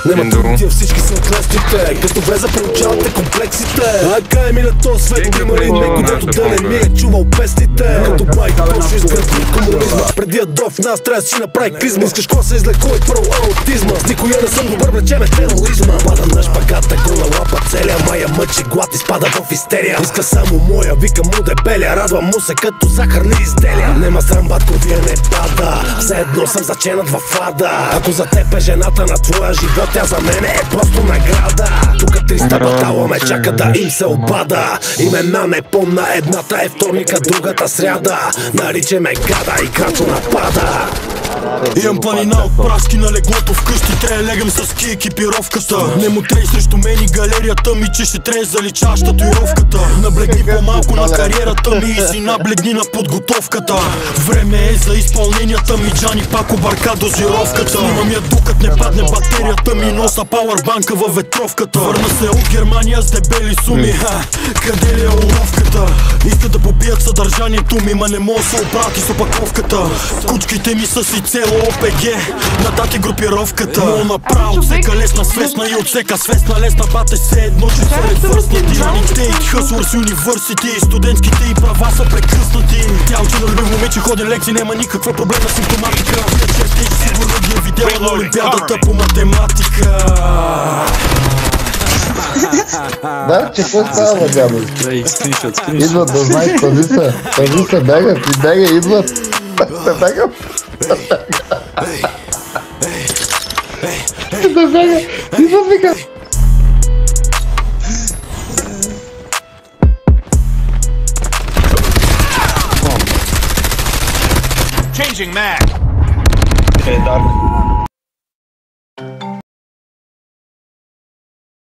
Нема трудия, всички са клещите, като влеза получавате комплексите. Ака ми на този свет, има ли некой, дето да не ми е чувал песните. Като байк, точно изгради комунизма. Преди да дойде в нас, трябва да си направи клизма. Искаш кой се излекува и първо аутизма. С никоя не съм добър, влечеме тероризма. Пада на шпагата, гола лапа целя. Мая мъчи глад, изпада в истерия. Иска само моя, вика му дебеля. Радвам му се като захарни изделия. Нема срам, батко, вие не пада. Все едно съм заченат във ада. Ако за теб е жената на твоя живот, тя за мен е просто награда. Тука 300 батала ме чака да им се обада. Имена не помна, едната е вторника, другата сряда. Наричаме гада и крачо напада. Имам планина от праски на леглото вкъщи. Трябва легам с ки екипировката. Не му трей срещу мен и галерията ми, че ще трябва заличаш татуировката. Наблегни по-малко на кариерата ми и си наблегни на подготовката. Време е за изпълненията ми, Джани пак обърка дозировката. Снимам я докато не падне батерията ми, носа пауърбанка във ветровката. Върна се от Германия с дебели суми. Къде ли е уловката? Искат да побият съдържанието ми, ма не мога да се оправки с опаковката. Кучките ми са си цело ОПГ, нататък групировката. Но направо отсека лесна свестна и отсека свестна лесна. Бате се едно, че са невърснати. Ранитейт, хъсвърс, университи, студентските и права са прекъснати. Тя учи на любив момиче, ходи лекции, няма никаква проблемна симптоматика. Сигурно ги е видяла на олимпиадата по математика. Да, че какво става, дядо? Идват да знаеш, пази се, бягат и бяга, идват. Да бяга. Да бяга, идват, вика. Changing mag. Okay, done.